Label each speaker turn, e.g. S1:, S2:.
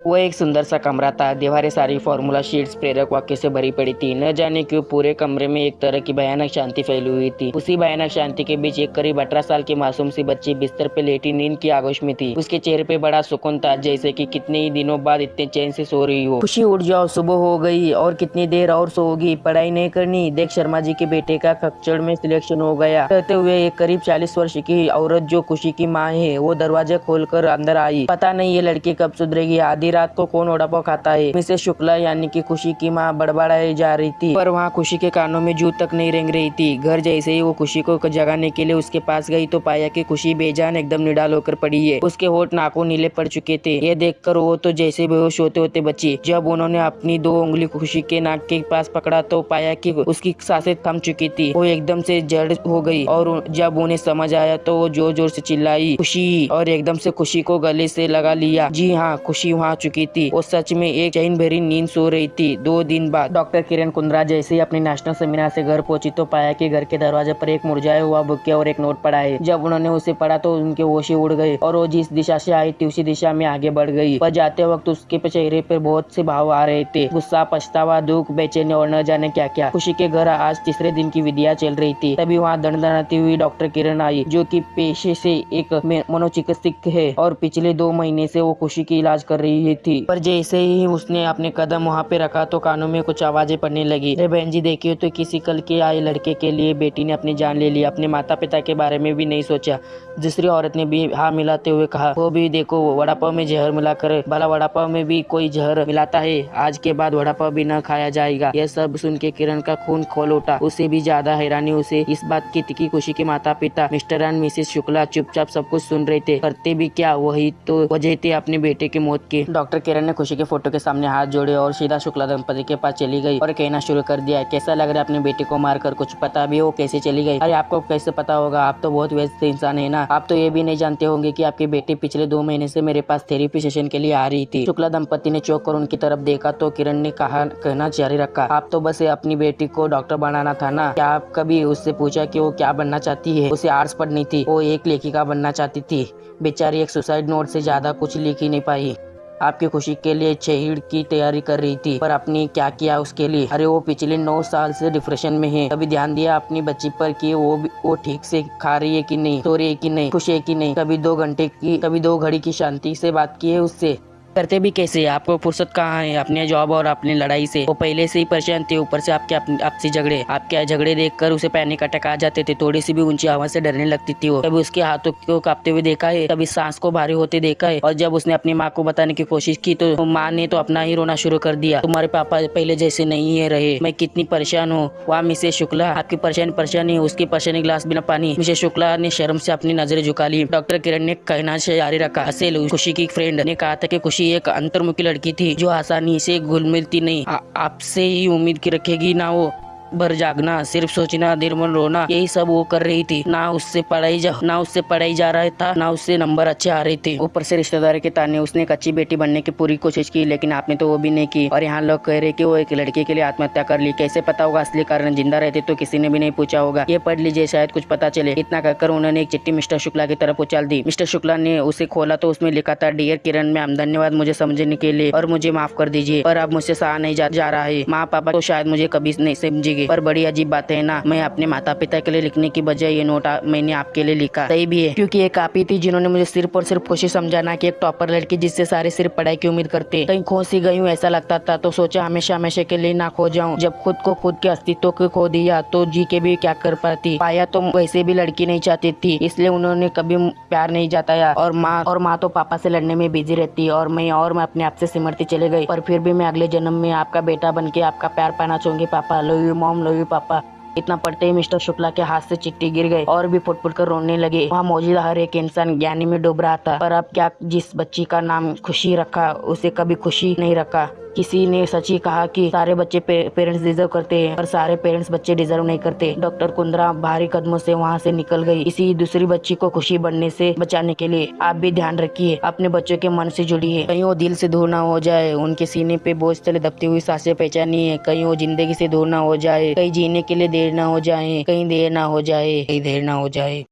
S1: वो एक सुंदर सा कमरा था। दीवारें सारी फॉर्मूला शीट्स प्रेरक वाक्य से भरी पड़ी थी। न जाने क्यों पूरे कमरे में एक तरह की भयानक शांति फैली हुई थी। उसी भयानक शांति के बीच एक करीब 18 साल की मासूम सी बच्ची बिस्तर पे लेटी नींद की आगोश में थी। उसके चेहरे पे बड़ा सुकून था, जैसे कि कितने ही दिनों बाद इतने चैन से सो रही हो। खुशी उठ जाओ, सुबह हो गई और कितनी देर और सोओगी, पढ़ाई नहीं करनी। देख शर्मा जी के बेटे का खच्चड़ में सिलेक्शन हो गया। कहते हुए एक करीब 40 वर्ष की औरत जो खुशी की माँ है वो दरवाजा खोलकर अंदर आई। पता नहीं ये लड़की कब सुधरेगी। आधी रात को कौन वड़ा पाव खाता है। मिसेस शुक्ला यानी कि खुशी की माँ बड़बड़ाई जा रही थी, पर वहाँ खुशी के कानों में जू तक नहीं रेंग रही थी। घर जैसे ही वो खुशी को जगाने के लिए उसके पास गई तो पाया कि खुशी बेजान एकदम निडाल होकर पड़ी है। उसके होठ नाखून नीले पड़ चुके थे। ये देखकर वो तो जैसे बेहोश होते होते बची। जब उन्होंने अपनी 2 उंगली खुशी के नाक के पास पकड़ा तो पाया कि उसकी सांसें थम चुकी थी। वो एकदम से जड़ हो गई और जब उन्हें समझ आया तो वो जोर जोर से चिल्लाई, खुशी, और एकदम से खुशी को गले से लगा लिया। जी हाँ, खुशी वहाँ चुकी थी। वो सच में एक चैन भरी नींद सो रही थी। 2 दिन बाद डॉक्टर किरण कुंद्रा जैसे ही अपने नेशनल सेमिनार से घर पहुंची तो पाया कि घर के दरवाजे पर एक मुरझाया हुआ बुके और एक नोट पड़ा है। जब उन्होंने उसे पढ़ा तो उनके होश ही उड़ गए और वो जिस दिशा से आई थी उसी दिशा में आगे बढ़ गई। पर जाते वक्त उसके चेहरे पर बहुत से भाव आ रहे थे, गुस्सा, पछतावा, दुख, बेचैनी और न जाने क्या क्या। खुशी के घर आज तीसरे दिन की विधियां चल रही थी। तभी वहाँ दंडनाती हुई डॉक्टर किरण आई, जो कि पेशे से एक मनोचिकित्सक है और पिछले 2 महीने से वो खुशी की इलाज कर रही थी। पर जैसे ही उसने अपने कदम वहाँ पे रखा तो कानों में कुछ आवाजें पड़ने लगी। अरे बहन जी देखिए तो किसी कल के आए लड़के के लिए बेटी ने अपनी जान ले ली। अपने माता पिता के बारे में भी नहीं सोचा। दूसरी औरत ने भी हाँ मिलाते हुए कहा, वो भी देखो वड़ा पाव में जहर मिलाकर, भला वड़ा पाव में भी कोई जहर मिलाता है। आज के बाद वड़ा पाव भी न खाया जाएगा। यह सब सुन के किरण का खून खोल उठा। उससे भी ज्यादा हैरानी उसे इस बात की थी कि खुशी के माता पिता मिस्टर एंड मिसेस शुक्ला चुपचाप सब कुछ सुन रहे थे। करते भी क्या, वही तो वजह थी अपने बेटे की मौत की। डॉक्टर किरण ने खुशी के फोटो के सामने हाथ जोड़े और सीधा शुक्ला दंपति के पास चली गई और कहना शुरू कर दिया, कैसा लग रहा है अपने बेटे को मारकर? कुछ पता भी हो कैसे चली गई? अरे आपको कैसे पता होगा, आप तो बहुत व्यस्त इंसान है ना। आप तो ये भी नहीं जानते होंगे कि आपके बेटे पिछले 2 महीने से मेरे पास थेरेपी सेशन के लिए आ रही थी। शुक्ला दंपति ने चौंक कर उनकी तरफ देखा तो किरण ने कहना जारी रखा, आप तो बस अपनी बेटी को डॉक्टर बनाना था ना। क्या आप कभी उससे पूछा कि वो क्या बनना चाहती है? उसे आर्ट्स पढ़नी थी, वो एक लेखिका बनना चाहती थी। बेचारी एक सुसाइड नोट से ज्यादा कुछ लिख ही नहीं पाई। आपकी खुशी के लिए शहीद की तैयारी कर रही थी, पर आपने क्या किया उसके लिए? अरे वो पिछले 9 साल से डिप्रेशन में है। कभी ध्यान दिया अपनी बच्ची पर कि वो ठीक से खा रही है कि नहीं, सो रही है कि नहीं, खुश है कि नहीं? कभी 2 घंटे की, कभी 2 घड़ी की शांति से बात की है उससे? करते भी कैसे? आपको फुर्सत कहाँ है अपने जॉब और अपनी लड़ाई से? वो पहले से ही परेशान थे, ऊपर से आपसी झगड़े। आपके झगड़े देखकर उसे पैनिक अटैक आ जाते थे। थोड़ी सी भी ऊंची आवाज से डरने लगती थी वो। कभी उसके हाथों को कांपते हुए देखा है, कभी सांस को भारी होते देखा है। और जब उसने अपनी माँ को बताने की कोशिश की तो माँ ने तो अपना ही रोना शुरू कर दिया, तुम्हारे पापा पहले जैसे नहीं है रहे, मैं कितनी परेशान हूँ। वाह मिसेस शुक्ला, आपकी परेशानी उसकी परेशानी गिलास बिना पानी। मिसेस शुक्ला ने शर्म से अपनी नजरें झुका ली। डॉक्टर किरण ने कहना जारी रखा, हंसे। खुशी की फ्रेंड ने कहा था कि खुशी एक अंतर्मुखी लड़की थी जो आसानी से घुल मिलती नहीं। आपसे ही उम्मीद की रखेगी ना। वो भर जागना, सिर्फ सोचना, देर मन रोना, यही सब वो कर रही थी। ना उससे पढ़ाई जा रहा था, ना उससे नंबर अच्छे आ रहे थे। ऊपर से रिश्तेदार के ताने। उसने एक अच्छी बेटी बनने की पूरी कोशिश की, लेकिन आपने तो वो भी नहीं की। और यहाँ लोग कह रहे कि वो एक लड़के के लिए आत्महत्या कर ली। कैसे पता होगा असली कारण? जिंदा रहते तो किसी ने भी नहीं पूछा होगा। ये पढ़ लीजिए, शायद कुछ पता चले। इतना कहकर उन्होंने एक चिट्ठी मिस्टर शुक्ला की तरफ उछाल दी। मिस्टर शुक्ला ने उसे खोला तो उसमें लिखा था, डियर किरण मैम, धन्यवाद मुझे समझने के लिए और मुझे माफ कर दीजिए, पर अब मुझसे सहा नहीं जा रहा है। माँ पापा तो शायद मुझे कभी नहीं समझेंगे, पर बड़ी अजीब बात है ना, मैं अपने माता पिता के लिए लिखने की बजाय ये नोट मैंने आपके लिए लिखा। सही भी है, क्योंकि एक आप ही थी जिन्होंने मुझे सिर्फ और सिर्फ खुशी समझाना कि एक टॉपर लड़की जिससे सारे सिर्फ पढ़ाई की उम्मीद करते, कहीं खो सी गई हूँ ऐसा लगता था। तो सोचा हमेशा हमेशा के लिए ना खो जाऊं। जब खुद को खुद के अस्तित्व को खो दिया तो जी के भी क्या कर पाती। पाया तो वैसे भी लड़की नहीं चाहती थी, इसलिए उन्होंने कभी प्यार नहीं जताया। और माँ तो पापा से लड़ने में बिजी रहती और मैं अपने आप से सिमरती चले गई। पर फिर भी मैं अगले जन्म में आपका बेटा बन के आपका प्यार पाना चाहूंगी पापा। Love you mom, love you पापा। इतना पढ़ते ही मिस्टर शुक्ला के हाथ से चिट्ठी गिर गई और भी फुट फुट कर रोने लगे। वहाँ मौजूद हर एक इंसान ज्ञानी में डूब रहा था। पर अब क्या, जिस बच्ची का नाम खुशी रखा उसे कभी खुशी नहीं रखा। किसी ने सच ही कहा कि सारे बच्चे पेरेंट्स डिजर्व करते हैं, पर सारे पेरेंट्स बच्चे डिजर्व नहीं करते। डॉक्टर कुंद्रा भारी कदमों से वहाँ से निकल गई, इसी दूसरी बच्ची को खुशी बनने से बचाने के लिए। आप भी ध्यान रखिए, अपने बच्चों के मन से जुड़िए, कहीं वो दिल से दूर ना हो जाए। उनके सीने पे बोझ तले दबती हुई सांसें पहचानिए, कहीं वो जिंदगी से दूर ना हो जाए, कहीं जीने के लिए देर ना हो जाए, कहीं देर ना हो जाए, कहीं देर ना हो जाए।